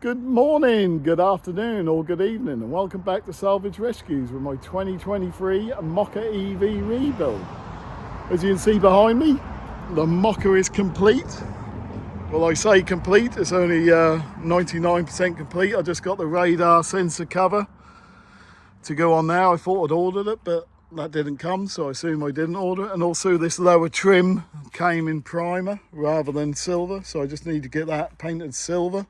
Good morning, good afternoon, or good evening, and welcome back to Salvage Rescues with my 2023 Mokka EV rebuild. As you can see behind me, the Mokka is complete. Well, I say complete, it's only 99% complete. I just got the radar sensor cover to go on now. I thought I'd ordered it, but that didn't come, so I assume I didn't order it. And also this lower trim came in primer rather than silver, so I just need to get that painted silver.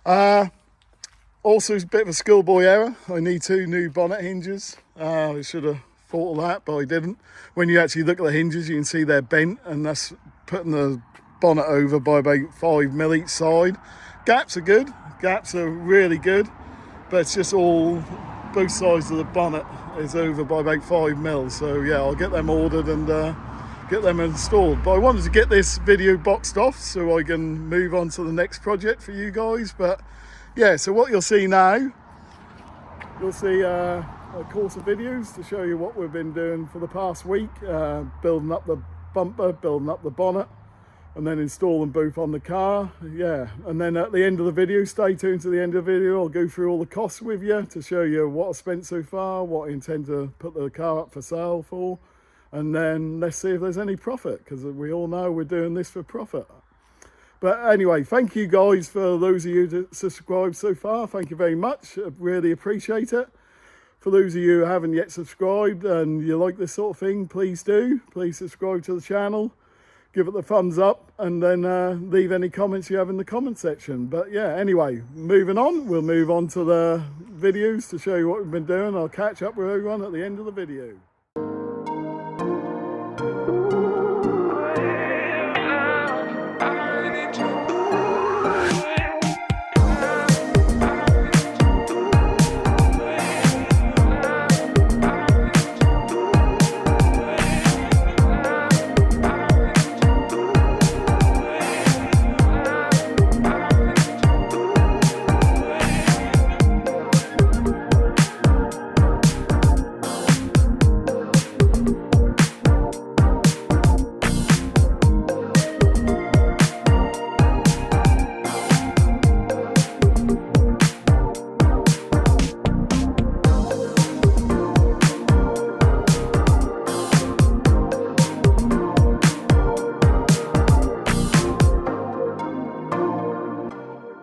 Also, it's a bit of a schoolboy error. I need 2 new bonnet hinges. I should have thought of that, but I didn't. When you actually look at the hinges, you can see they're bent, and that's putting the bonnet over by about 5mm each side. Gaps are good. Gaps are really good, but it's just all, both sides of the bonnet is over by about 5mm. So yeah, I'll get them ordered and get them installed. But I wanted to get this video boxed off so I can move on to the next project for you guys. But yeah, so what you'll see now, you'll see a course of videos to show you what we've been doing for the past week, building up the bumper, building up the bonnet, and then installing both on the car. Yeah, and then at the end of the video, stay tuned to the end of the video, I'll go through all the costs with you to show you what I've spent so far, what I intend to put the car up for sale for, and then let's see if there's any profit, because we all know we're doing this for profit. But anyway, thank you guys for those of you that subscribed so far. Thank you very much. I really appreciate it. For those of you who haven't yet subscribed and you like this sort of thing, please do. Please subscribe to the channel, give it the thumbs up, and then leave any comments you have in the comment section. But yeah, anyway, moving on. We'll move on to the videos to show you what we've been doing. I'll catch up with everyone at the end of the video.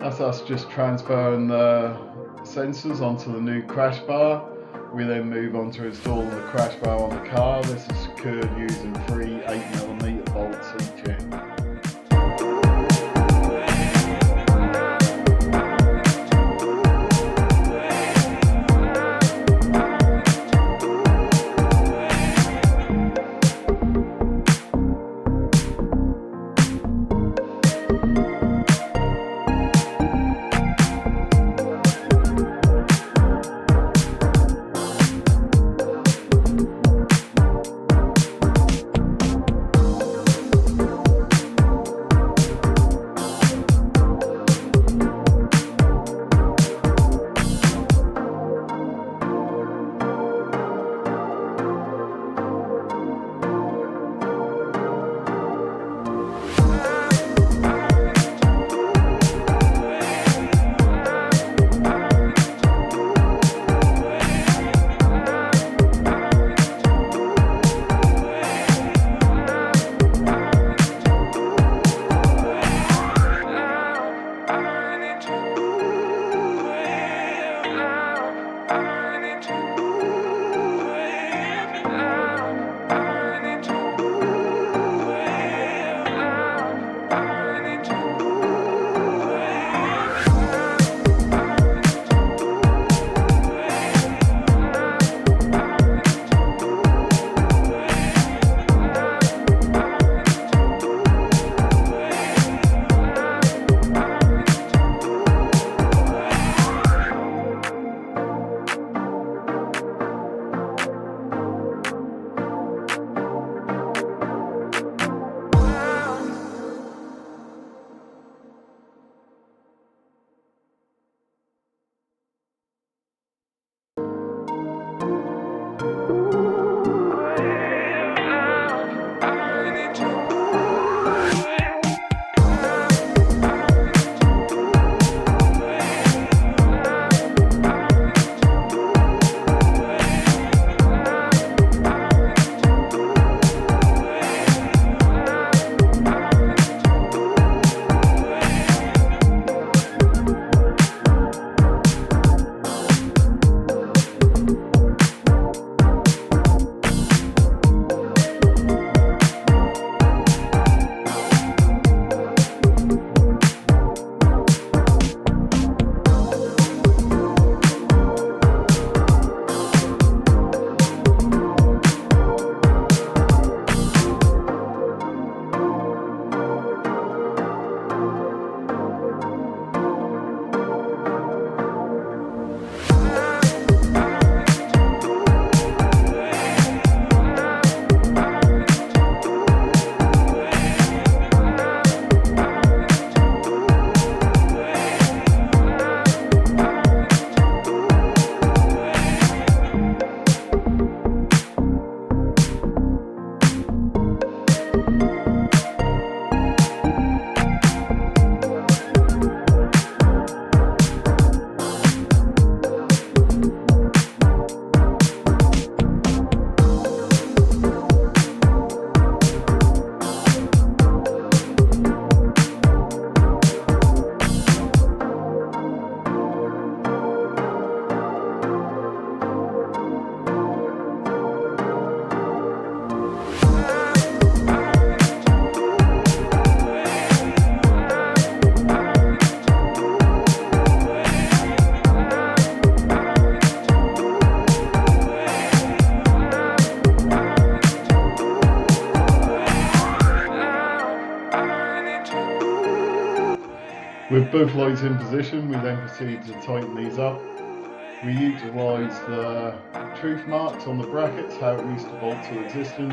That's us just transferring the sensors onto the new crash bar. We then move on to installing the crash bar on the car. This is secured using 3 8mm bolts each end. With both lights in position, we then proceed to tighten these up. We utilise the truth marks on the brackets, how it used to bolt to existing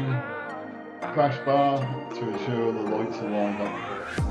crash bar, to ensure the lights are lined up correctly.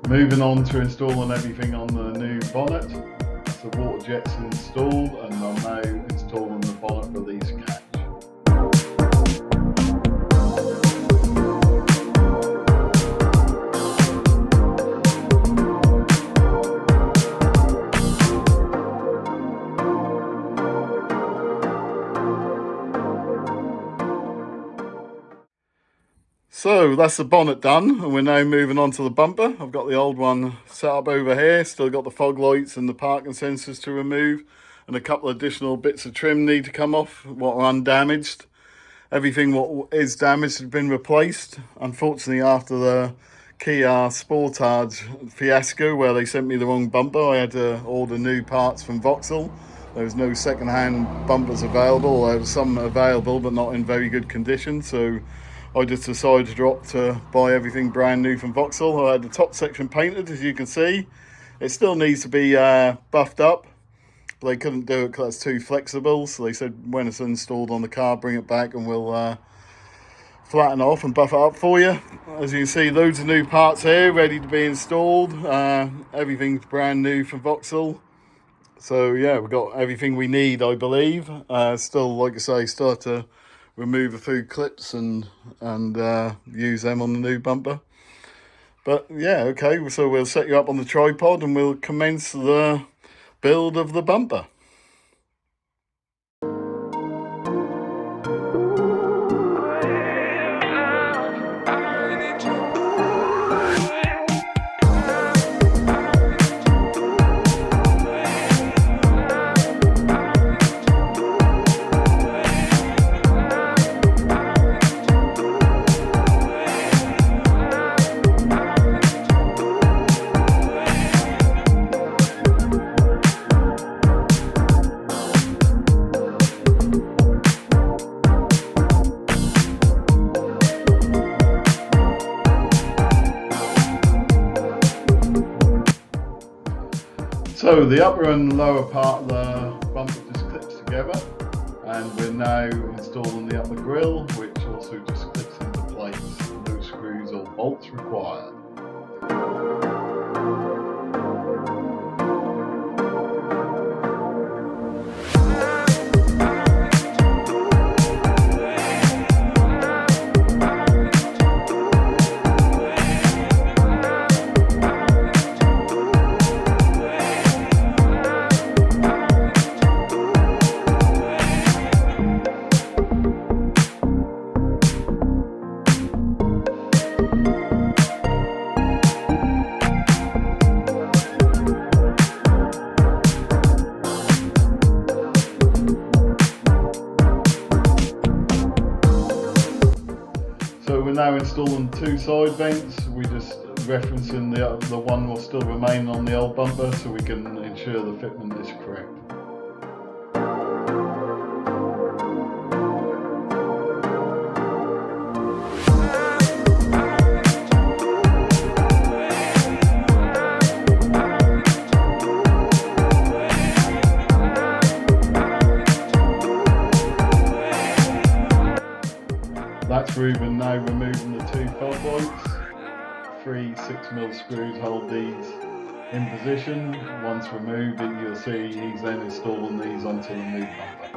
Moving on to installing everything on the new bonnet. The water jet's installed and I'm now installing the bonnet release catch. So that's the bonnet done, and we're now moving on to the bumper. I've got the old one set up over here, still got the fog lights and the parking sensors to remove, and a couple of additional bits of trim need to come off, what are undamaged. Everything what is damaged has been replaced. Unfortunately, after the Kia Sportage fiasco where they sent me the wrong bumper, I had to order new parts from Vauxhall. There was no second-hand bumpers available. There was some available but not in very good condition, so I just decided to buy everything brand new from Vauxhall. I had the top section painted, as you can see. It still needs to be buffed up, but they couldn't do it because it's too flexible. So they said when it's installed on the car, bring it back and we'll flatten off and buff it up for you. As you can see, loads of new parts here ready to be installed. Everything's brand new from Vauxhall. So yeah, we've got everything we need, I believe. Still, like I say, still have to remove a few clips and use them on the new bumper. But yeah, okay, so we'll set you up on the tripod and we'll commence the build of the bumper. So the upper and lower part of the bumper just clips together, and we're now installing the upper grille, which also just clips into place. No screws or bolts required. We're now installing two side vents. We're just referencing the one will still remain on the old bumper so we can ensure the fitment is correct. That's we're now removing the two fog lights. 3 6mm screws hold these in position. Once removed, you'll see he's then installing these onto the new bumper.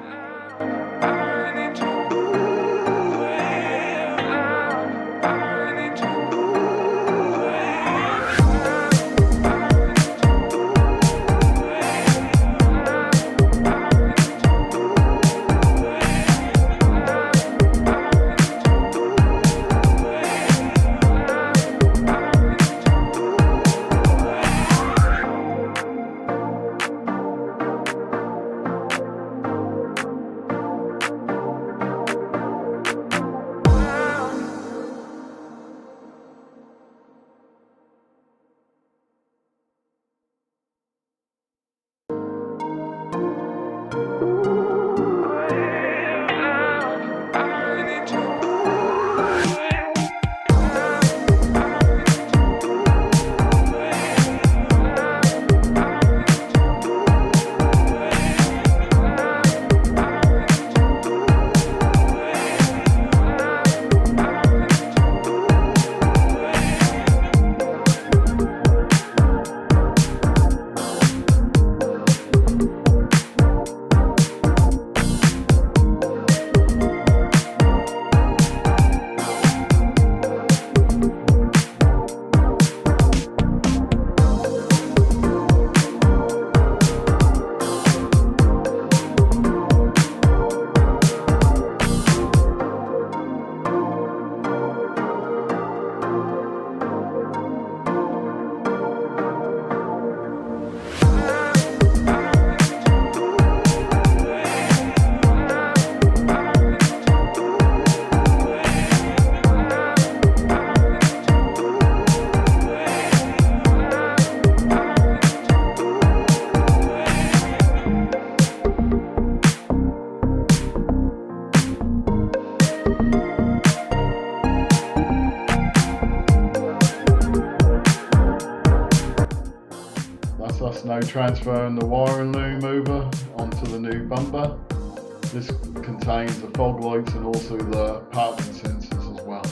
That's us now transferring the wiring loom over onto the new bumper. This contains the fog lights and also the parking sensors as well.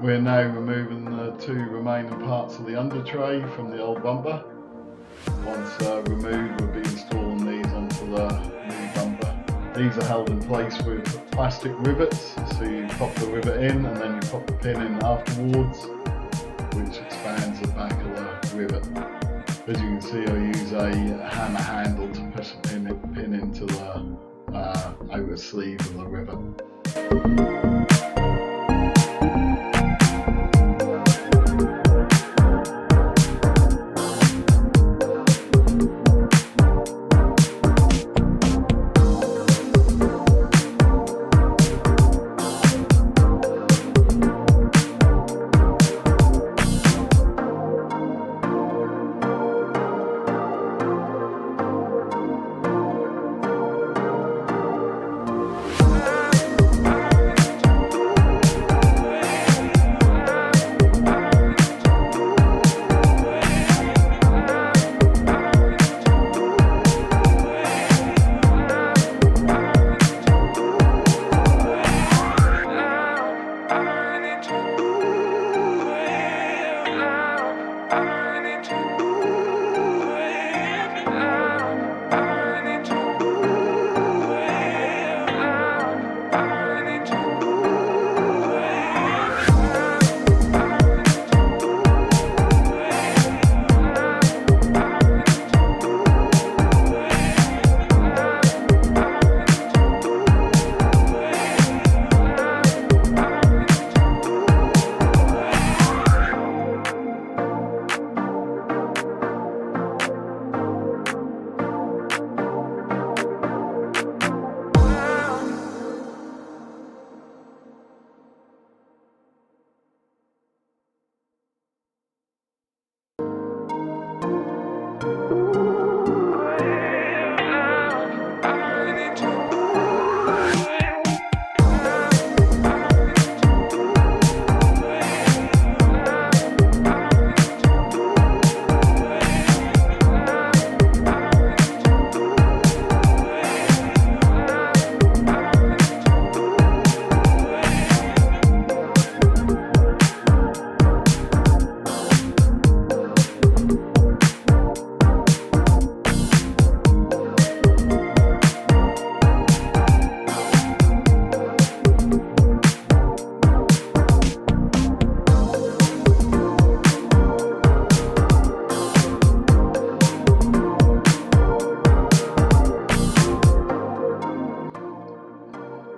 We're now removing the two remaining parts of the under tray from the old bumper. Once removed, we'll be installing these onto the new bumper. These are held in place with plastic rivets, so you pop the rivet in and then you pop the pin in afterwards. which expands the back of the rivet. As you can see, I use a hammer handle to push the pin into the outer sleeve of the rivet.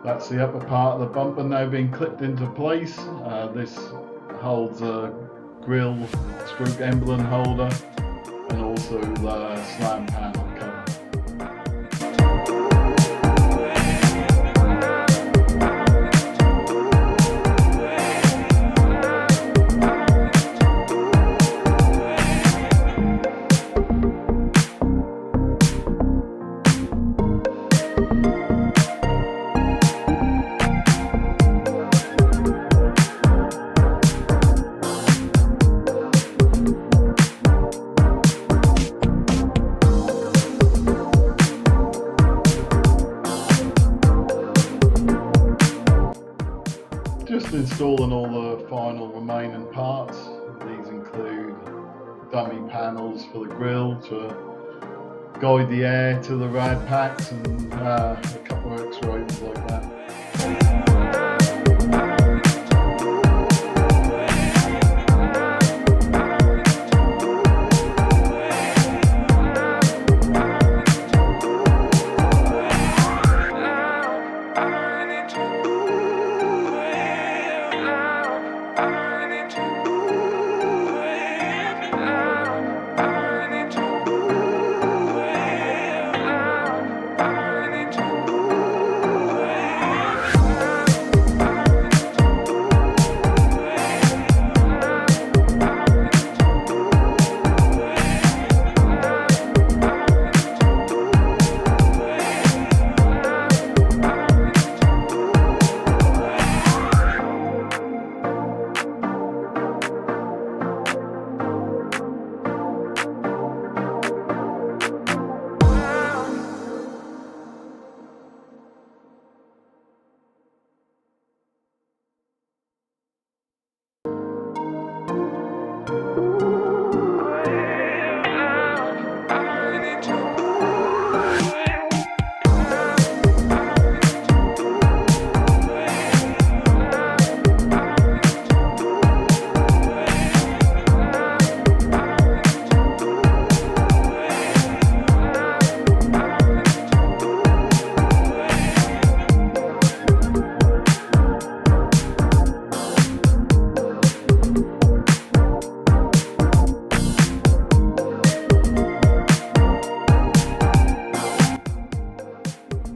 That's the upper part of the bumper now being clipped into place. This holds a grille screw emblem holder and also the slam panel cover. Just installing all the final remaining parts. These include dummy panels for the grille to guide the air to the rad packs and a couple of extra items like that.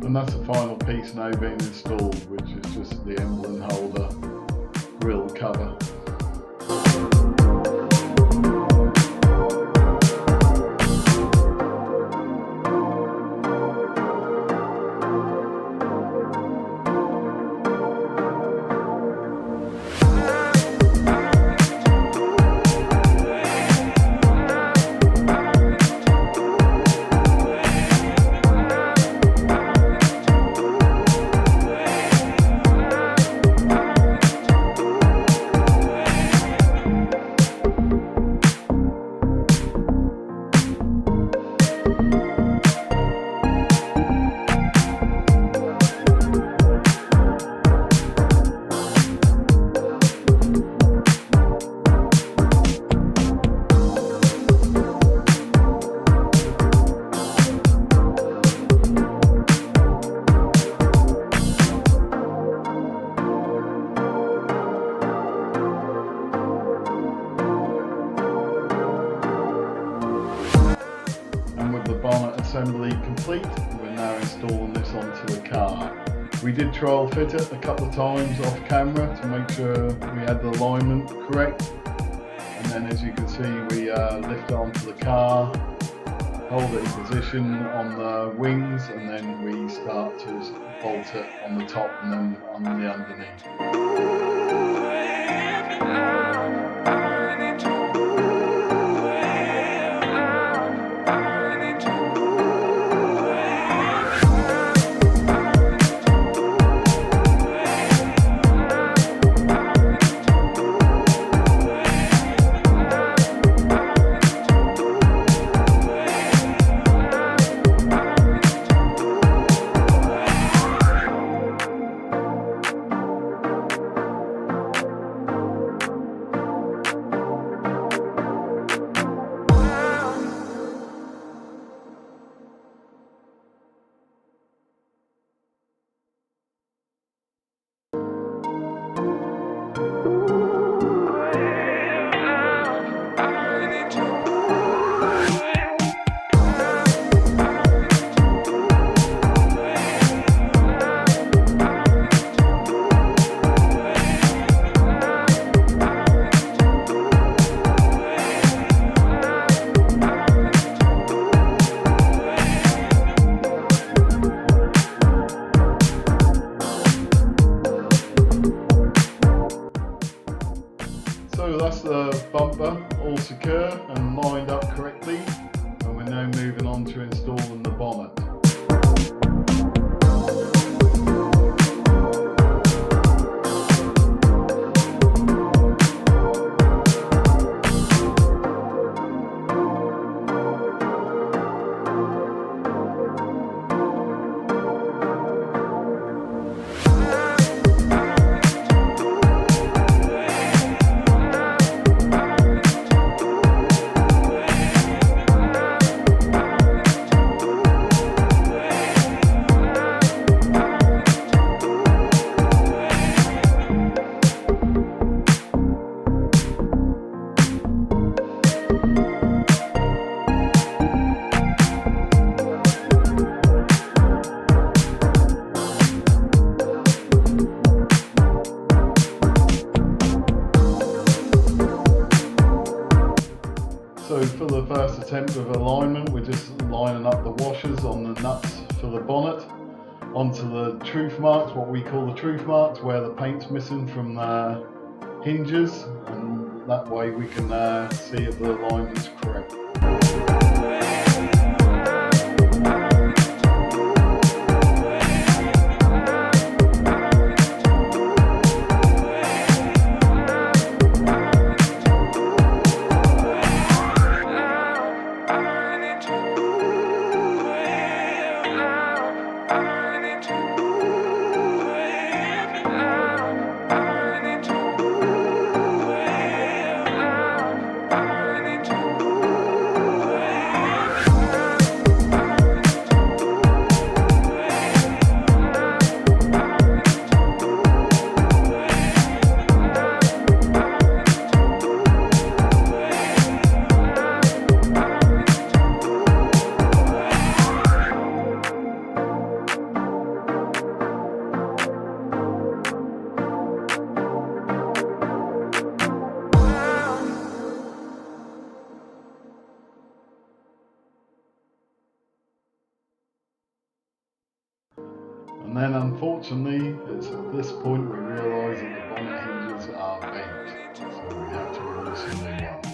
And that's the final piece now being installed, which is just the emblem holder grille cover. Assembly complete, we're now installing this onto the car. We did trial fit it a couple of times off camera to make sure we had the alignment correct, and then as you can see we lift it onto the car, hold it in position on the wings, and then we start to bolt it on the top and then on the underneath. So that's the bumper all secure and lined up correctly, and we're now moving on to installing the bonnet. So for the first attempt of alignment, we're just lining up the washers on the nuts for the bonnet onto the truth marks, what we call the truth marks, where the paint's missing from the hinges, and that way we can see if the alignment's correct. And then unfortunately, it's at this point we realise that the bonnet hinges are bent, so we have to order some new ones.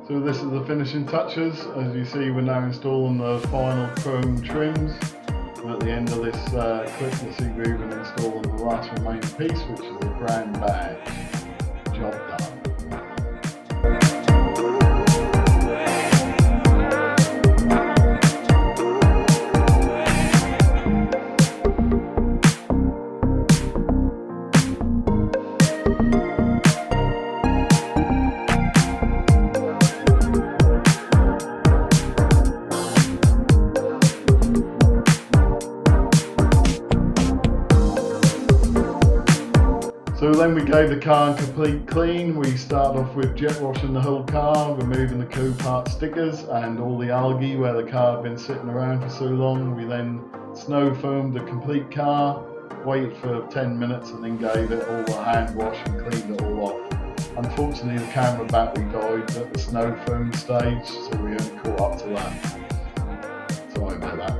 So this is the finishing touches. As you see, we're now installing the final chrome trims. And at the end of this clip, you'll see we're even installing the last remaining piece, which is the brand badge. Job done. So then we gave the car a complete clean. We started off with jet washing the whole car, removing the co-part stickers and all the algae where the car had been sitting around for so long. We then snow foamed the complete car, waited for 10 minutes and then gave it all a hand wash and cleaned it all off. Unfortunately the camera battery died at the snow foam stage, so we only caught up to that. Sorry about that.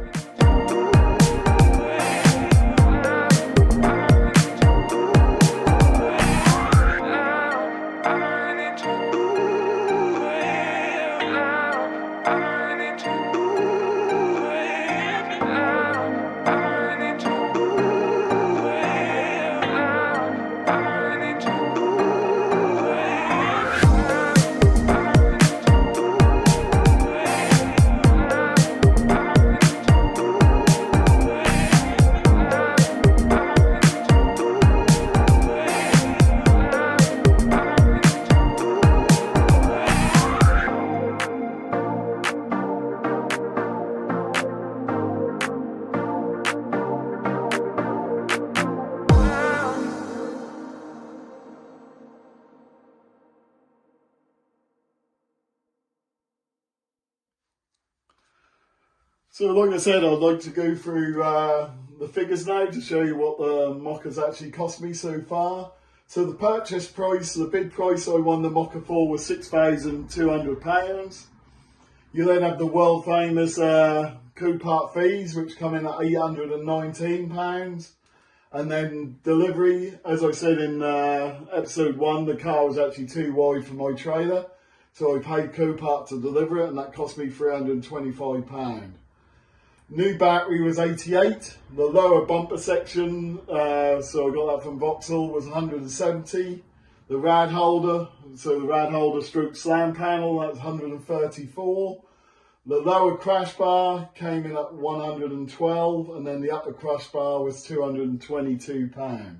So like I said, I'd like to go through the figures now to show you what the Mokka's actually cost me so far. So the purchase price, the bid price I won the Mokka for was £6,200. You then have the world famous co-part fees, which come in at £819. And then delivery, as I said in episode 1, the car was actually too wide for my trailer. So I paid co-part to deliver it, and that cost me £325. New battery was 88. The lower bumper section, so I got that from Vauxhall, was 170. The rad holder, so the rad holder stroke slam panel, that's 134. The lower crash bar came in at 112, and then the upper crash bar was £222.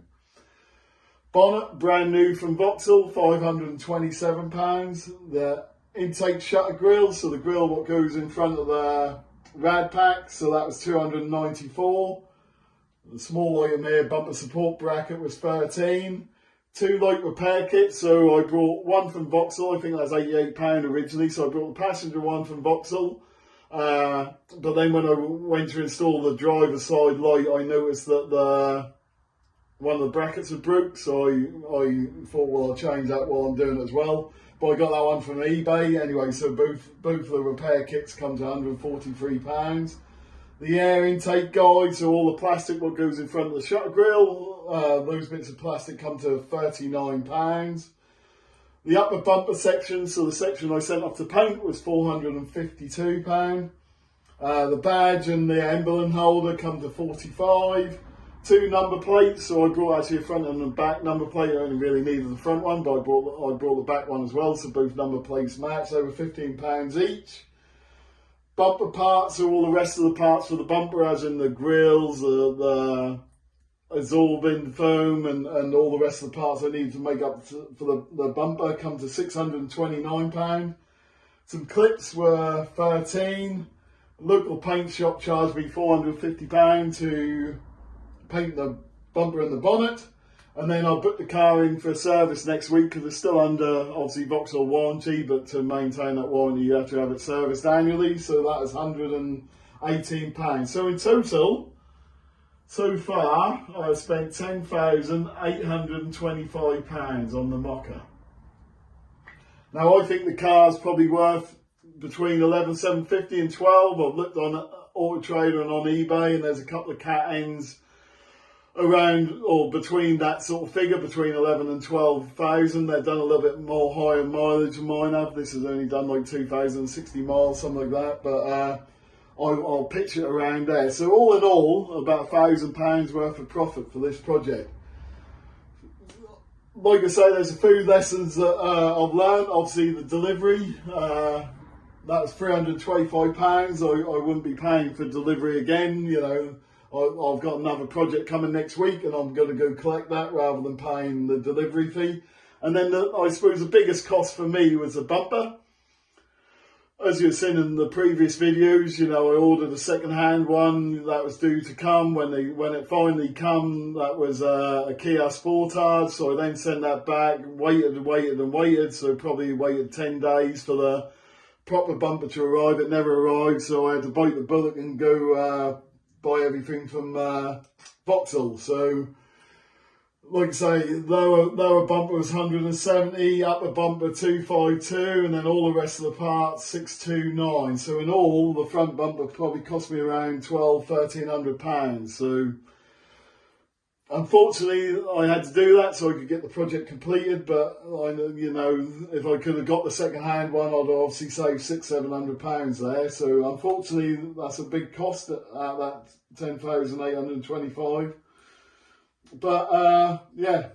Bonnet, brand new from Vauxhall, £527. The intake shutter grille, so the grille what goes in front of the rad pack, so that was 294. The small item here, bumper support bracket, was 13. 2 light repair kits, so I brought one from Vauxhall. I think that's £88 originally, so I brought the passenger one from Vauxhall. But then when I went to install the driver's side light, I noticed that one of the brackets had broke, so I thought, well, I'll change that while I'm doing it as well. But I got that one from eBay anyway, so both of the repair kits come to £143. The air intake guide, so all the plastic what goes in front of the shutter grille, those bits of plastic come to £39. The upper bumper section, so the section I sent off to paint, was £452. The badge and the emblem holder come to £45. 2 number plates, so I brought actually a front and a back number plate. I only really needed the front one, but I brought the back one as well, so both number plates match. They were £15 each. bumper parts are all the rest of the parts for the bumper, as in the grills, the absorbing foam, and all the rest of the parts I need to make up for the bumper come to £629. Some clips were £13. Local paint shop charged me £450 to paint the bumper and the bonnet. And then I'll book the car in for a service next week because it's still under, obviously, Vauxhall warranty, but to maintain that warranty you have to have it serviced annually, so that is £118. So in total, so far, I've spent £10,825 on the Mokka. Now I think the car's probably worth between $11,750 and $12,000. I've looked on Auto Trader and on eBay, and there's a couple of cat ends around or between that sort of figure, between 11 and 12,000. They've done a little bit more higher mileage than mine have. This has only done like 2,060 miles, something like that, but I'll pitch it around there. So all in all, about £1,000 worth of profit for this project. Like I say, there's a few lessons that I've learned. Obviously the delivery, that was £325. I wouldn't be paying for delivery again, you know. I've got another project coming next week and I'm going to go collect that rather than paying the delivery fee. And then I suppose the biggest cost for me was the bumper. As you've seen in the previous videos, you know, I ordered a second-hand one that was due to come. When it finally come, that was a Kia Sportage, so I then sent that back, waited, so probably waited 10 days for the proper bumper to arrive. It never arrived, so I had to bite the bullet and go buy everything from Vauxhall. So, like I say, lower bumper was 170, upper bumper 252, and then all the rest of the parts 629. So in all, the front bumper probably cost me around £1,300. So unfortunately, I had to do that so I could get the project completed. But you know, if I could have got the second-hand one, I'd obviously saved £600-700 there. So unfortunately, that's a big cost at that £10,825. But yeah,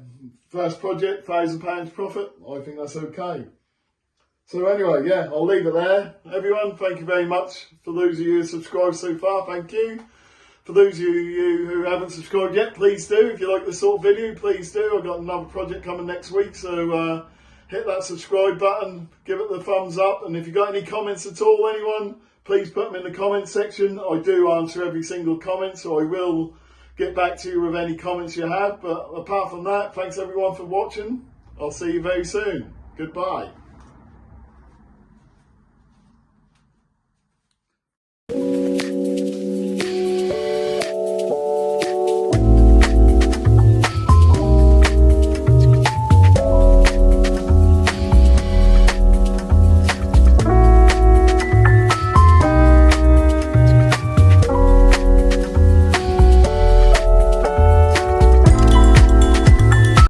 first project, £1,000 profit. I think that's okay. So anyway, yeah, I'll leave it there. Everyone, thank you very much. For those of you who subscribed so far, thank you. For those of you who haven't subscribed yet, please do. If you like this sort of video, please do. I've got another project coming next week, so hit that subscribe button, give it the thumbs up, and if you've got any comments at all, anyone, please put them in the comment section. I do answer every single comment, so I will get back to you with any comments you have. But apart from that, thanks everyone for watching. I'll see you very soon. Goodbye.